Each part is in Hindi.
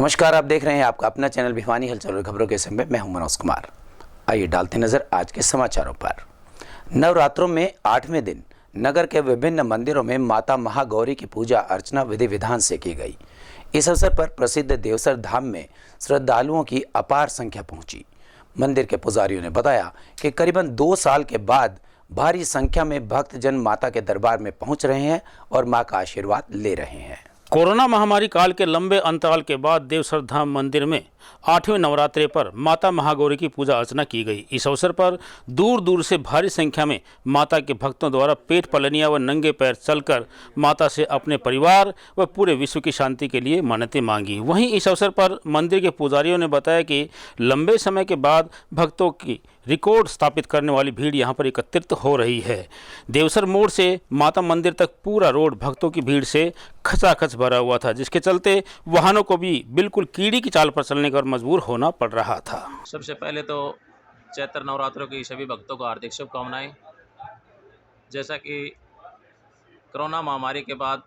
नमस्कार, आप देख रहे हैं आपका अपना चैनल भिवानी हलचल और खबरों के समय मैं हूं मनोज कुमार। आइए डालते नजर आज के समाचारों पर। नवरात्रों में 8वें दिन नगर के विभिन्न मंदिरों में माता महागौरी की पूजा अर्चना विधि विधान से की गई। इस अवसर पर प्रसिद्ध देवसर धाम में श्रद्धालुओं की अपार संख्या पहुंची। मंदिर के पुजारियों ने बताया कि करीबन 2 साल के बाद भारी संख्या में भक्तजन माता के दरबार में पहुंच रहे हैं और मां का आशीर्वाद ले रहे हैं। कोरोना महामारी काल के लंबे अंतराल के बाद देवसर धाम मंदिर में 8वें नवरात्रे पर माता महागौरी की पूजा अर्चना की गई। इस अवसर पर दूर दूर से भारी संख्या में माता के भक्तों द्वारा पेट पलनिया व नंगे पैर चलकर माता से अपने परिवार व पूरे विश्व की शांति के लिए मन्नतें मांगी। वहीं इस अवसर पर मंदिर के पुजारियों ने बताया कि लंबे समय के बाद भक्तों की रिकॉर्ड स्थापित करने वाली भीड़ यहां पर एकत्रित हो रही है। देवसर मोड़ से माता मंदिर तक पूरा रोड भक्तों की भीड़ से खचाखच भरा हुआ था, जिसके चलते वाहनों को भी बिल्कुल कीड़ी की चाल पर चलने पर मजबूर होना पड़ रहा था। सबसे पहले तो चैत्र नवरात्रों की सभी भक्तों को हार्दिक शुभकामनाएं। जैसा कि कोरोना महामारी के बाद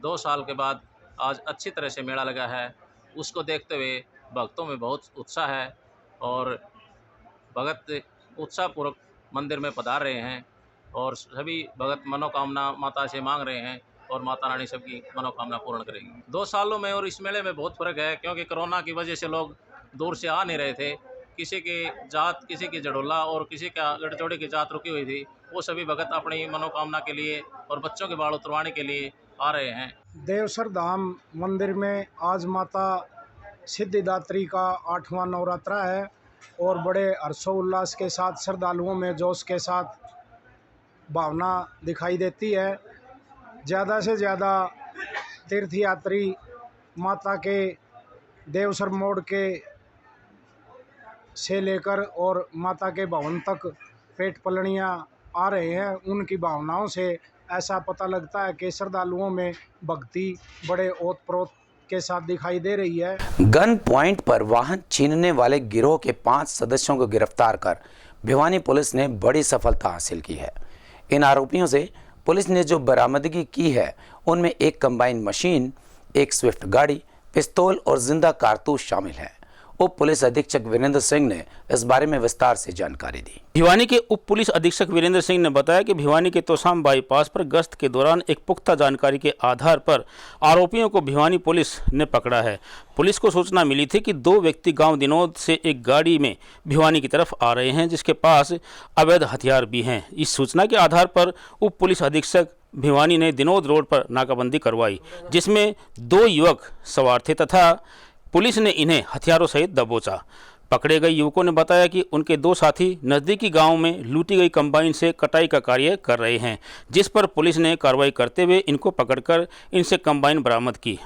2 साल के बाद आज अच्छी तरह से मेला लगा है, उसको देखते हुए भक्तों में बहुत उत्साह है और भगत उत्साहपूर्वक मंदिर में पधार रहे हैं और सभी भगत मनोकामना माता से मांग रहे हैं और माता रानी सबकी मनोकामना पूर्ण करेगी। 2 सालों में और इस मेले में बहुत फ़र्क है, क्योंकि कोरोना की वजह से लोग दूर से आ नहीं रहे थे। किसी की जात, किसी की जड़ोला और किसी का गठजोड़े की जात रुकी हुई थी, वो सभी भगत अपनी मनोकामना के लिए और बच्चों के बाल उतरवाने के लिए आ रहे हैं। देवसर धाम मंदिर में आज माता सिद्धिदात्री का 8वां नवरात्रा है और बड़े हर्षोल्लास के साथ श्रद्धालुओं में जोश के साथ भावना दिखाई देती है। ज़्यादा से ज़्यादा तीर्थयात्री माता के देवसर मोड़ के से लेकर और माता के भवन तक पेट पलनियाँ आ रहे हैं। उनकी भावनाओं से ऐसा पता लगता है कि श्रद्धालुओं में भक्ति बड़े ओतप्रोत के साथ दिखाई दे रही है। गन पॉइंट पर वाहन छीनने वाले गिरोह के 5 सदस्यों को गिरफ्तार कर भिवानी पुलिस ने बड़ी सफलता हासिल की है। इन आरोपियों से पुलिस ने जो बरामदगी की है उनमें एक कंबाइन मशीन, एक स्विफ्ट गाड़ी, पिस्तौल और जिंदा कारतूस शामिल है। उप पुलिस अधीक्षक वीरेंद्र सिंह ने इस बारे में विस्तार से जानकारी दी। भिवानी के उप पुलिस अधीक्षक वीरेंद्र सिंह ने बताया कि भिवानी के तोसाम बाईपास पर गश्त के दौरान एक पुख्ता जानकारी के आधार पर आरोपियों को भिवानी पुलिस ने पकड़ा है। पुलिस को सूचना मिली थी कि 2 व्यक्ति गांव दिनोद से एक गाड़ी में भिवानी की तरफ आ रहे हैं, जिसके पास अवैध हथियार भी हैं। इस सूचना के आधार पर उप पुलिस अधीक्षक भिवानी ने दिनोद रोड पर नाकाबंदी करवाई, जिसमें 2 युवक सवार थे तथा पुलिस ने इन्हें हथियारों सहित दबोचा। पकड़े गए युवकों ने बताया कि उनके 2 साथी नज़दीकी गांव में लूटी गई कंबाइन से कटाई का कार्य कर रहे हैं, जिस पर पुलिस ने कार्रवाई करते हुए इनको पकड़कर इनसे कंबाइन बरामद की।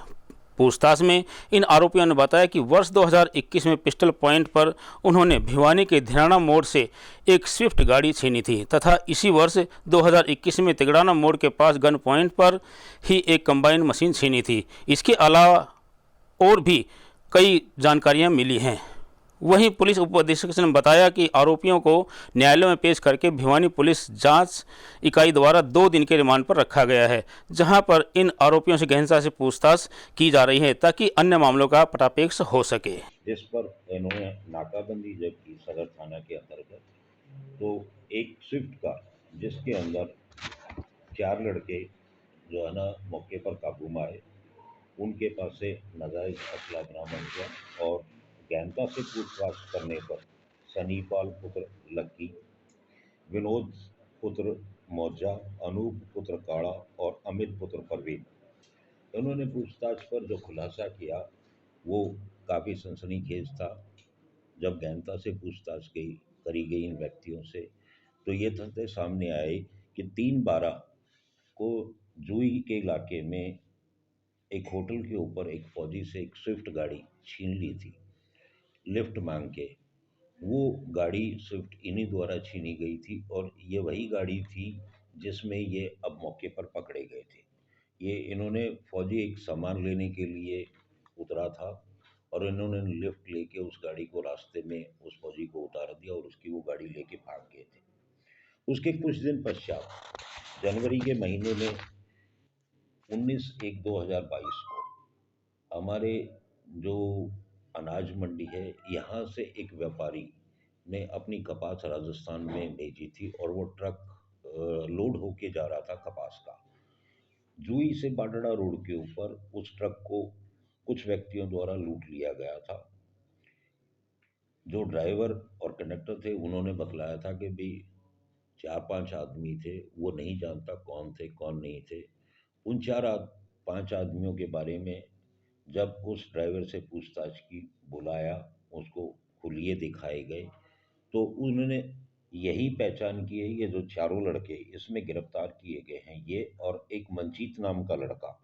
पूछताछ में इन आरोपियों ने बताया कि वर्ष 2021 में पिस्टल पॉइंट पर उन्होंने भिवानी के धिराना मोड़ से एक स्विफ्ट गाड़ी छीनी थी तथा इसी वर्ष 2021 में तिगड़ाना मोड़ के पास गन पॉइंट पर ही एक कंबाइन मशीन छीनी थी। इसके अलावा और भी कई जानकारियां मिली हैं। वहीं पुलिस उप अधीक्षक ने बताया कि आरोपियों को न्यायालय में पेश करके भिवानी पुलिस जांच इकाई द्वारा 2 दिन के रिमांड पर रखा गया है, जहां पर इन आरोपियों से गहनता से पूछताछ की जा रही है ताकि अन्य मामलों का पटापेक्ष हो सके। इस पर इन्होंने नाकाबंदी जब की सदर थाना के अंतर्गत, तो एक स्विफ्ट कार जिसके अंदर 4 लड़के जो है ना मौके पर काबू में आए, उनके पास से नाजायज असला बरामद हुआ और गहनता से पूछताछ करने पर सनीपाल पुत्र लक्की, विनोद पुत्र मौजा, अनूप पुत्र काड़ा और अमित पुत्र परवीन, उन्होंने पूछताछ पर जो खुलासा किया वो काफ़ी सनसनीखेज था। जब गहनता से पूछताछ करी गई इन व्यक्तियों से, तो ये तथ्य सामने आए कि 3/12 को जुई के इलाके में एक होटल के ऊपर एक फौजी से एक स्विफ्ट गाड़ी छीन ली थी लिफ्ट मांग के। वो गाड़ी स्विफ्ट इन्हीं द्वारा छीनी गई थी और ये वही गाड़ी थी जिसमें ये अब मौके पर पकड़े गए थे। ये इन्होंने फौजी एक सामान लेने के लिए उतरा था और इन्होंने लिफ्ट लेके उस गाड़ी को रास्ते में उस फौजी को उतार दिया और उसकी वो गाड़ी लेके भाग गए थे। उसके कुछ दिन पश्चात जनवरी के महीने में 19/1/2022 को हमारे जो अनाज मंडी है, यहाँ से एक व्यापारी ने अपनी कपास राजस्थान में भेजी थी और वो ट्रक लोड होके जा रहा था कपास का। जुई से बाडड़ा रोड के ऊपर उस ट्रक को कुछ व्यक्तियों द्वारा लूट लिया गया था। जो ड्राइवर और कंडक्टर थे उन्होंने बतलाया था कि भाई 4-5 आदमी थे, वो नहीं जानता कौन थे कौन नहीं थे। उन 4-5 आदमियों के बारे में जब उस ड्राइवर से पूछताछ की, बुलाया, उसको खुलिये दिखाए गए, तो उन्होंने यही पहचान की है, ये जो चारों लड़के इसमें गिरफ्तार किए गए हैं, ये और एक मंजीत नाम का लड़का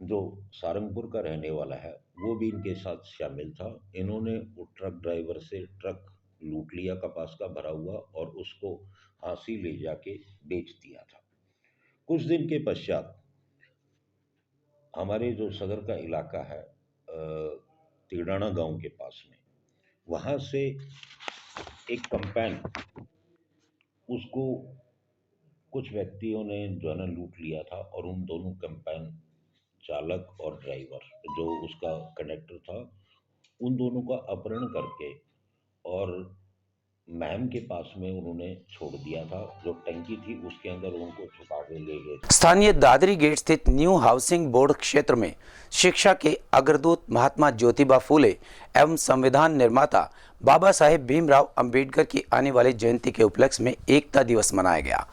जो सारंगपुर का रहने वाला है, वो भी इनके साथ शामिल था। इन्होंने वो ट्रक ड्राइवर से ट्रक लूट लिया कपास का भरा हुआ और उसको हांसी ले जाके बेच दिया था। कुछ दिन के पश्चात हमारे जो सदर का इलाका है तिगड़ाना गांव के पास में, वहाँ से एक कंपेन उसको कुछ व्यक्तियों ने जो है ना लूट लिया था और उन दोनों कंपेन चालक और ड्राइवर जो उसका कंडक्टर था, उन दोनों का अपहरण करके और महम के पास में उन्होंने छोड़ दिया था। जो टंकी थी उसके अंदर उनको छुपा के ले गए। स्थानीय दादरी गेट स्थित न्यू हाउसिंग बोर्ड क्षेत्र में शिक्षा के अग्रदूत महात्मा ज्योतिबा फूले एवं संविधान निर्माता बाबा साहेब भीमराव अंबेडकर की आने वाली जयंती के उपलक्ष्य में एकता दिवस मनाया गया।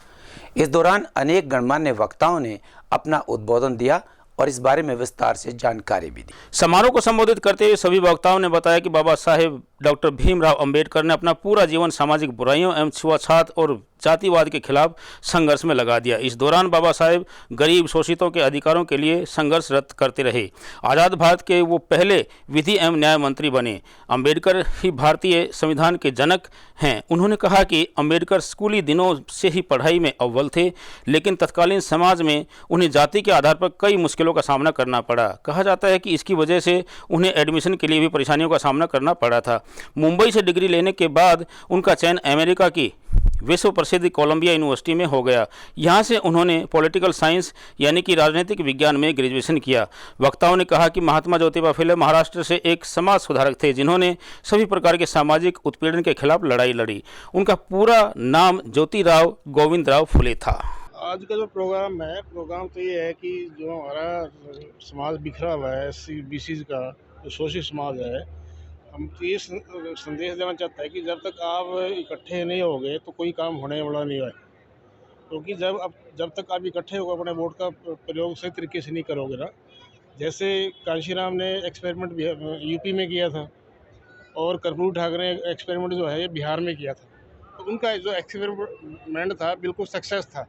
इस दौरान अनेक गणमान्य वक्ताओं ने अपना उद्बोधन दिया और इस बारे में विस्तार से जानकारी भी दी। समारोह को संबोधित करते हुए सभी वक्ताओं ने बताया कि बाबा साहेब डॉक्टर भीमराव अंबेडकर ने अपना पूरा जीवन सामाजिक बुराइयों एवं छुआछात और जातिवाद के खिलाफ संघर्ष में लगा दिया। इस दौरान बाबा साहेब गरीब शोषितों के अधिकारों के लिए संघर्षरत करते रहे। आज़ाद भारत के वो पहले विधि एवं न्याय मंत्री बने। अंबेडकर ही भारतीय संविधान के जनक हैं। उन्होंने कहा कि अंबेडकर स्कूली दिनों से ही पढ़ाई में अव्वल थे, लेकिन तत्कालीन समाज में उन्हें जाति के आधार पर कई मुश्किलों का सामना करना पड़ा। कहा जाता है कि इसकी वजह से उन्हें एडमिशन के लिए भी परेशानियों का सामना करना पड़ा था। मुंबई से डिग्री लेने के बाद उनका चयन अमेरिका की विश्व प्रसिद्ध कोलंबिया यूनिवर्सिटी में हो गया। यहाँ से उन्होंने पॉलिटिकल साइंस यानी कि राजनीतिक विज्ञान में ग्रेजुएशन किया। वक्ताओं ने कहा कि महात्मा ज्योतिबा फुले महाराष्ट्र से एक समाज सुधारक थे जिन्होंने सभी प्रकार के सामाजिक उत्पीड़न के खिलाफ लड़ाई लड़ी। उनका पूरा नाम ज्योतिराव गोविंदराव फुले था। आज का जो प्रोग्राम तो ये है कि जो हमारा समाज बिखरा हुआ है SC/BC का जो शोषित समाज है, हम तो ये संदेश देना चाहते हैं कि जब तक आप इकट्ठे नहीं होगे तो कोई काम होने वाला नहीं है। क्योंकि जब तक आप इकट्ठे होकर अपने वोट का प्रयोग सही तरीके से नहीं करोगे ना, जैसे कांशीराम ने एक्सपेरिमेंट यूपी में किया था और कर्पूरी ठाकुर ने एक्सपेरिमेंट जो है बिहार में किया था, तो उनका जो एक्सपेरिमेंट था बिल्कुल सक्सेस था।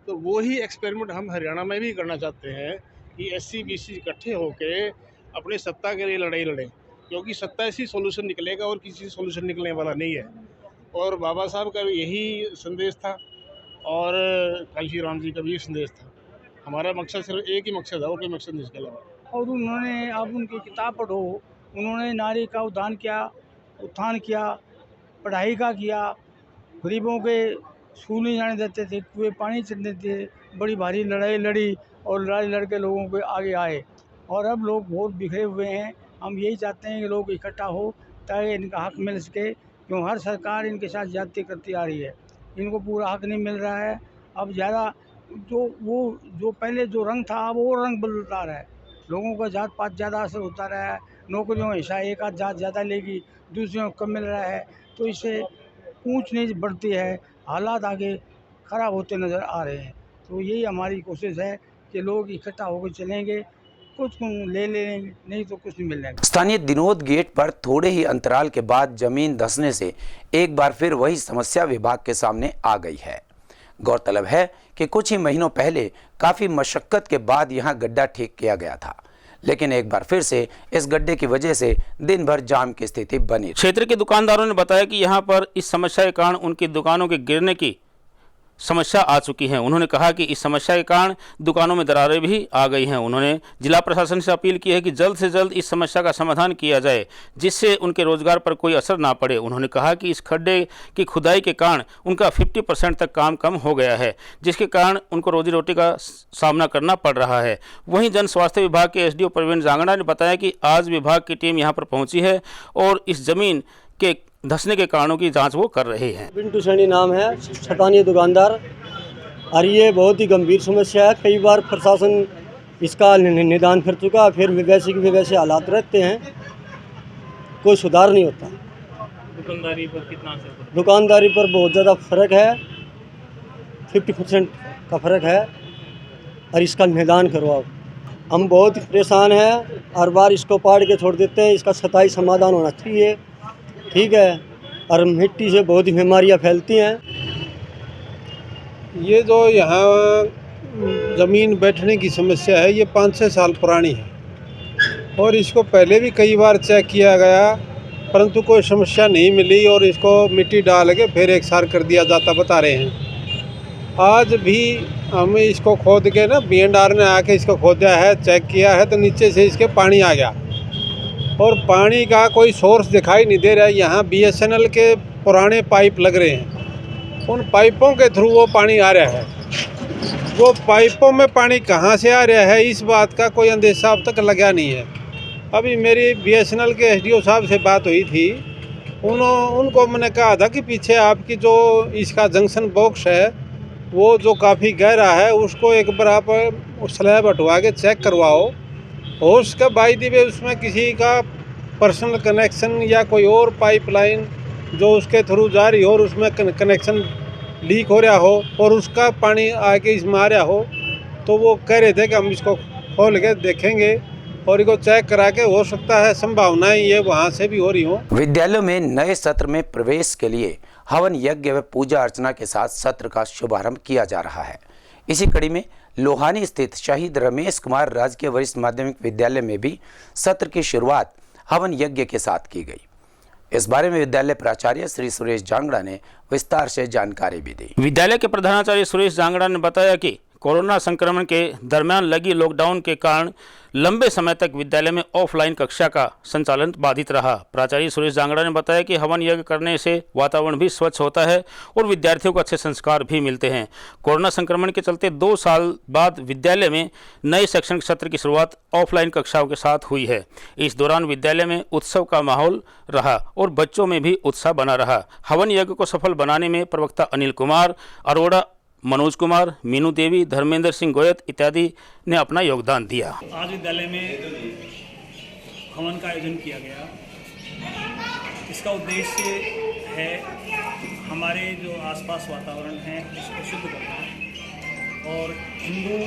तो वो ही एक्सपेरिमेंट हम हरियाणा में भी करना चाहते हैं कि SC/BC इकट्ठे होके अपनी सत्ता के लिए लड़ाई लड़ें, क्योंकि सत्ता से सॉल्यूशन निकलेगा और किसी सॉल्यूशन निकलने वाला नहीं है। और बाबा साहब का भी यही संदेश था और कांशीराम जी का भी संदेश था। हमारा मकसद सिर्फ एक ही मकसद है और कोई मकसद नहीं इसके अलावा। और उन्होंने, आप उनकी किताब पढ़ो, उन्होंने नारी का उत्थान किया, पढ़ाई का किया, गरीबों के स्कूल नहीं जाने देते थे, कुएं पानी चलते थे, बड़ी भारी लड़ाई लड़ी और लड़ाई लड़ के लोगों के आगे आए। और अब लोग बहुत बिखरे हुए हैं। हम यही चाहते हैं कि लोग इकट्ठा हो ताकि इनका हक मिल सके, क्यों हर सरकार इनके साथ ज्यादती करती आ रही है, इनको पूरा हक नहीं मिल रहा है। अब ज़्यादा जो पहले जो रंग था अब वो रंग बदलता रहा है, लोगों का जात पात ज़्यादा असर होता रहा है। नौकरियों में हिस्सा एक आध जात ज़्यादा लेगी, दूसरों को कम मिल रहा है, तो इससे ऊंच नीच बढ़ती है, हालात आगे ख़राब होते नज़र आ रहे हैं। तो यही हमारी कोशिश है कि लोग इकट्ठा होकर चलेंगे, कुछ ले लेंगे, नहीं तो कुछ नहीं मिलेगा। स्थानीय दिनोद गेट पर थोड़े ही अंतराल के बाद जमीन धंसने से एक बार फिर वही समस्या विभाग के सामने आ गई है। गौरतलब है कि कुछ ही महीनों पहले काफी मशक्कत के बाद यहां गड्ढा ठीक किया गया था, लेकिन एक बार फिर से इस गड्ढे की वजह से दिन भर जाम की स्थिति बनी। क्षेत्र के दुकानदारों ने बताया कि यहां पर इस समस्या के कारण उनकी दुकानों के गिरने की समस्या आ चुकी है। उन्होंने कहा कि इस समस्या के कारण दुकानों में दरारें भी आ गई हैं। उन्होंने जिला प्रशासन से अपील की है कि जल्द से जल्द इस समस्या का समाधान किया जाए, जिससे उनके रोजगार पर कोई असर ना पड़े। उन्होंने कहा कि इस खड्डे की खुदाई के कारण उनका 50% तक काम कम हो गया है, जिसके कारण उनको रोजी रोटी का सामना करना पड़ रहा है। वहीं जन स्वास्थ्य विभाग के एसडीओ प्रवीण जांगड़ा ने बताया कि आज विभाग की टीम यहां पर पहुंची है और इस जमीन के धंसने के कारणों की जांच वो कर रहे हैं। पिंटू सैनी नाम है, स्थानीय दुकानदार। और ये बहुत ही गंभीर समस्या है। कई बार प्रशासन इसका निदान कर चुका, फिर वैसे हालात रहते हैं, कोई सुधार नहीं होता। दुकानदारी पर कितना असर पड़ता है? दुकानदारी पर बहुत ज़्यादा फर्क है, 50% का फर्क है, और इसका निदान करवाओ। हम बहुत ही परेशान हैं, हर बार इसको पाड़ के छोड़ देते हैं। इसका स्थायी समाधान होना चाहिए, ठीक है। और मिट्टी से बहुत ही बीमारियाँ फैलती हैं। ये जो यहाँ ज़मीन बैठने की समस्या है, ये 5-6 साल पुरानी है और इसको पहले भी कई बार चेक किया गया, परंतु कोई समस्या नहीं मिली और इसको मिट्टी डाल के फिर एक सार कर दिया जाता बता रहे हैं। आज भी हमें इसको खोद के ना BNR ने आके इसको खोदा है, चेक किया है, तो नीचे से इसके पानी आ गया और पानी का कोई सोर्स दिखाई नहीं दे रहा है। यहाँ BSNL के पुराने पाइप लग रहे हैं, उन पाइपों के थ्रू वो पानी आ रहा है। वो पाइपों में पानी कहाँ से आ रहा है, इस बात का कोई अंदेशा अब तक लगा नहीं है। अभी मेरी BSNL के SDO साहब से बात हुई थी, उनको मैंने कहा था कि पीछे आपकी जो इसका जंक्शन बॉक्स है वो जो काफ़ी गहरा है, उसको एक बार आप स्लैब हटवा के चेक करवाओ। हो उसका बाई दी वे उसमें किसी का पर्सनल कनेक्शन या कोई और पाइपलाइन जो उसके थ्रू जा रही हो और उसमें कनेक्शन लीक हो रहा हो और उसका पानी आके इसमें आ रहा हो, तो वो कह रहे थे कि हम इसको खोल के देखेंगे और इसको चेक करा के, हो सकता है संभावनाएं ये वहाँ से भी हो रही हो। विद्यालयों में नए सत्र में प्रवेश के लिए हवन यज्ञ व पूजा अर्चना के साथ सत्र का शुभारंभ किया जा रहा है। इसी कड़ी में लोहानी स्थित शहीद रमेश कुमार राजकीय वरिष्ठ माध्यमिक विद्यालय में भी सत्र की शुरुआत हवन यज्ञ के साथ की गई। इस बारे में विद्यालय प्राचार्य श्री सुरेश जांगड़ा ने विस्तार से जानकारी भी दी। विद्यालय के प्रधानाचार्य सुरेश जांगड़ा ने बताया कि कोरोना संक्रमण के दरमियान लगी लॉकडाउन के कारण लंबे समय तक विद्यालय में ऑफलाइन कक्षा का संचालन बाधित रहा। प्राचार्य सुरेश जांगड़ा ने बताया कि हवन यज्ञ करने से वातावरण भी स्वच्छ होता है और विद्यार्थियों को अच्छे संस्कार भी मिलते हैं। कोरोना संक्रमण के चलते 2 साल बाद विद्यालय में नए शैक्षणिक सत्र की शुरुआत ऑफलाइन कक्षाओं के साथ हुई है। इस दौरान विद्यालय में उत्सव का माहौल रहा और बच्चों में भी उत्साह बना रहा। हवन यज्ञ को सफल बनाने में प्रवक्ता अनिल कुमार अरोड़ा, मनोज कुमार, मीनू देवी, धर्मेंद्र सिंह गोयत इत्यादि ने अपना योगदान दिया। आज विद्यालय में हवन का आयोजन किया गया। इसका उद्देश्य है हमारे जो आसपास वातावरण है उसको शुद्ध करना और हिंदू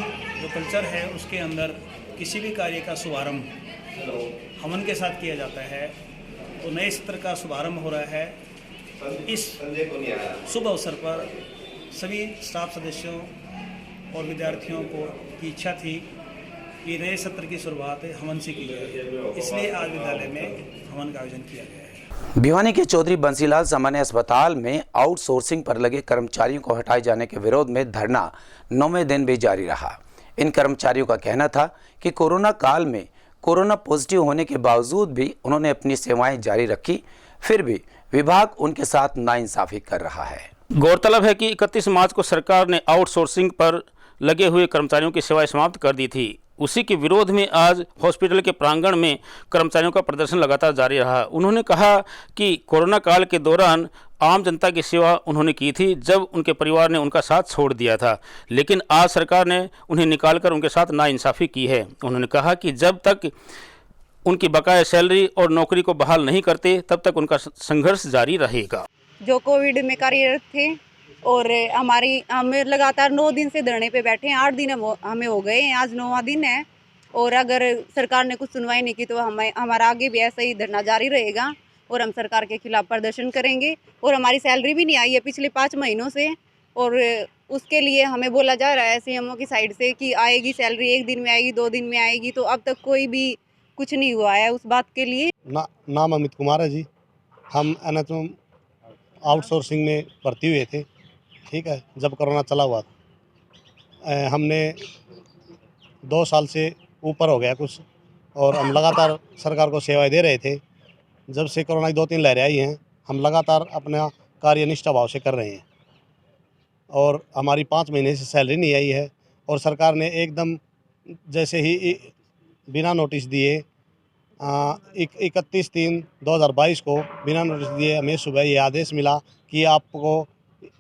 जो कल्चर है उसके अंदर किसी भी कार्य का शुभारंभ हवन के साथ किया जाता है। तो नए सत्र का शुभारंभ हो रहा है। इस शुभ अवसर पर सभी स्टाफ सदस्यों और विद्यार्थियों को की इच्छा थी कि नए सत्र की शुरुआत हवन से की जाए, इसलिए आज विद्यालय में हवन का आयोजन किया गया है। भिवानी के चौधरी बंसीलाल सामान्य अस्पताल में आउटसोर्सिंग पर लगे कर्मचारियों को हटाए जाने के विरोध में धरना 9वें दिन भी जारी रहा। इन कर्मचारियों का कहना था कि कोरोना काल में कोरोना पॉजिटिव होने के बावजूद भी उन्होंने अपनी सेवाएं जारी रखी, फिर भी विभाग उनके साथ नाइंसाफी कर रहा है। गौरतलब है कि 31 मार्च को सरकार ने आउटसोर्सिंग पर लगे हुए कर्मचारियों की सेवाएं समाप्त कर दी थी। उसी के विरोध में आज हॉस्पिटल के प्रांगण में कर्मचारियों का प्रदर्शन लगातार जारी रहा। उन्होंने कहा कि कोरोना काल के दौरान आम जनता की सेवा उन्होंने की थी जब उनके परिवार ने उनका साथ छोड़ दिया था, लेकिन आज सरकार ने उन्हें निकालकर उनके साथ नाइंसाफ़ी की है। उन्होंने कहा कि जब तक उनकी बकाया सैलरी और नौकरी को बहाल नहीं करते तब तक उनका संघर्ष जारी रहेगा। जो कोविड में कार्यरत थे और हमें लगातार 9 दिन से धरने पे बैठे हैं। 8 दिन हमें हो गए हैं, आज 9वां दिन है और अगर सरकार ने कुछ सुनवाई नहीं की तो हमारा आगे भी ऐसा ही धरना जारी रहेगा और हम सरकार के खिलाफ प्रदर्शन करेंगे। और हमारी सैलरी भी नहीं आई है पिछले 5 महीनों से और उसके लिए हमें बोला जा रहा है CMO की साइड से कि आएगी सैलरी, 1 दिन में आएगी, 2 दिन में आएगी, तो अब तक कोई भी कुछ नहीं हुआ है उस बात के लिए। नाम अमित कुमार है जी। हम NHM आउटसोर्सिंग में भर्ती हुए थे ठीक है, जब कोरोना चला हुआ था हमने 2 साल से ऊपर हो गया कुछ, और हम लगातार सरकार को सेवाएं दे रहे थे। जब से कोरोना की 2-3 लहरें आई हैं, हम लगातार अपना कार्य निष्ठा भाव से कर रहे हैं, और हमारी 5 महीने से सैलरी नहीं आई है। और सरकार ने एकदम जैसे ही बिना नोटिस दिए 31/3/2022 को बिना नोटिस दिए हमें सुबह ये आदेश मिला कि आपको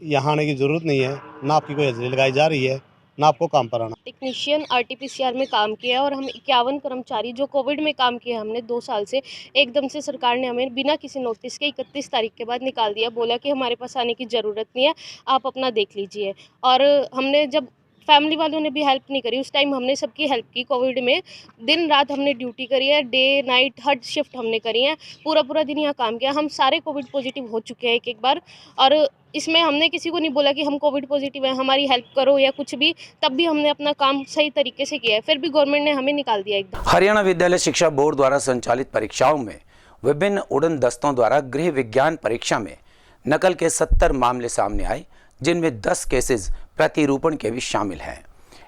यहाँ आने की ज़रूरत नहीं है, ना आपकी कोई हाजिरी लगाई जा रही है, ना आपको काम पर आना। टेक्नीशियन RT-PCR में काम किया है और हम 51 कर्मचारी जो कोविड में काम किया हमने 2 साल से, एकदम से सरकार ने हमें बिना किसी नोटिस के 31 तारीख के बाद निकाल दिया। बोला कि हमारे पास आने की ज़रूरत नहीं है, आप अपना देख लीजिए। और हमने जब फैमिली वालों ने भी हेल्प नहीं करी, उस टाइम हमने सबकी हेल्प की। कोविड में दिन रात हमने ड्यूटी करी है, डे नाइट हर शिफ्ट हमने करी है, पूरा दिन यहाँ काम किया। हम सारे कोविड पॉजिटिव हो चुके हैं एक बार, और इसमें हमने किसी को नहीं बोला कि हम कोविड पॉजिटिव हैं, हमारी हेल्प करो या कुछ भी, तब भी हमने अपना काम सही तरीके से किया है। फिर भी गवर्नमेंट ने हमें निकाल दिया एकदम। हरियाणा विद्यालय शिक्षा बोर्ड द्वारा संचालित परीक्षाओं में विभिन्न उड़न दस्तों द्वारा गृह विज्ञान परीक्षा में नकल के 70 मामले सामने आए, जिनमें 10 केसेस प्रतिरूपण के भी शामिल हैं।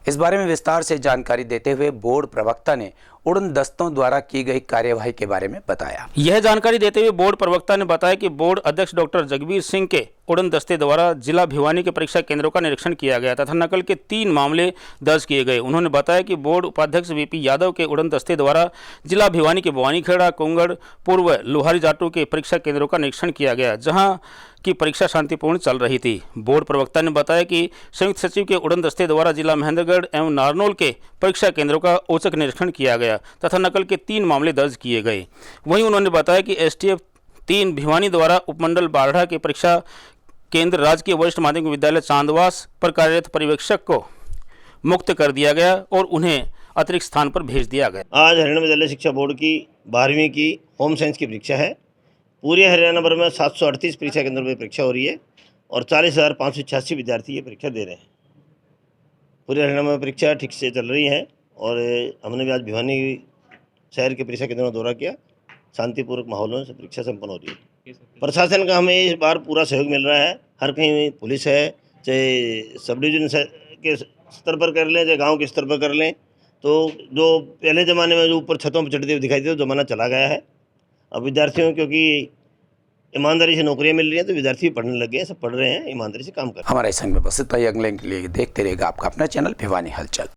इस बारे में विस्तार से जानकारी देते हुए बोर्ड प्रवक्ता ने उड़न दस्तों द्वारा की गई कार्यवाही के बारे में बताया। यह जानकारी देते हुए बोर्ड प्रवक्ता ने बताया कि बोर्ड अध्यक्ष डॉक्टर जगबीर सिंह के उड़न दस्ते द्वारा जिला भिवानी के परीक्षा केंद्रों का निरीक्षण किया गया तथा नकल के 3 मामले दर्ज किए गए। उन्होंने बताया कि बोर्ड उपाध्यक्ष VP यादव के उड़न दस्ते द्वारा जिला भिवानी के बवानीखेड़ा, कुंगड़, पूर्व लोहारी जाटू के परीक्षा केंद्रों का निरीक्षण किया गया, जहां की परीक्षा शांतिपूर्ण चल रही थी। बोर्ड प्रवक्ता ने बताया कि संयुक्त सचिव के उड़न दस्ते द्वारा जिला महेंद्रगढ़ एवं नारनौल के परीक्षा केंद्रों का औचक निरीक्षण किया गया तथा नकल के 3 मामले दर्ज किए गए। वहीं उन्होंने बताया कि STF 3 भिवानी द्वारा उपमंडल बारड़ा के परीक्षा केंद्र राजकीय वरिष्ठ माध्यमिक विद्यालय चांदवास पर कार्यरत पर्यवेक्षक को मुक्त कर दिया गया और उन्हें अतिरिक्त स्थान पर भेज दिया गया। आज हरियाणा विद्यालय शिक्षा बोर्ड की 12वीं की होम साइंस की परीक्षा है। पूरे हरियाणा भर में 738 परीक्षा केंद्रों पर परीक्षा हो रही है और 40,586 विद्यार्थी ये परीक्षा दे रहे हैं। पूरे हरियाणा में परीक्षा ठीक से चल रही है और हमने भी आज भिवानी शहर के परीक्षा केंद्रों का दौरा किया। शांतिपूर्वक माहौल में परीक्षा संपन्न हो रही है। प्रशासन का हमें इस बार पूरा सहयोग मिल रहा है। हर कहीं पुलिस है, चाहे सब डिवीजन के स्तर पर कर लें, चाहे गाँव के स्तर पर कर लें। तो जो पहले ज़माने में जो ऊपर छतों पर चढ़ते हुए दिखाई देते, ज़माना चला गया है। अब विद्यार्थियों क्योंकि ईमानदारी से नौकरियां मिल रही हैं तो विद्यार्थी पढ़ने लगे हैं, सब पढ़ रहे हैं, ईमानदारी से काम कर रहे हैं। हमारे संग में बस इतना ही। अगले के लिए देखते रहेगा आपका अपना चैनल भिवानी हलचल।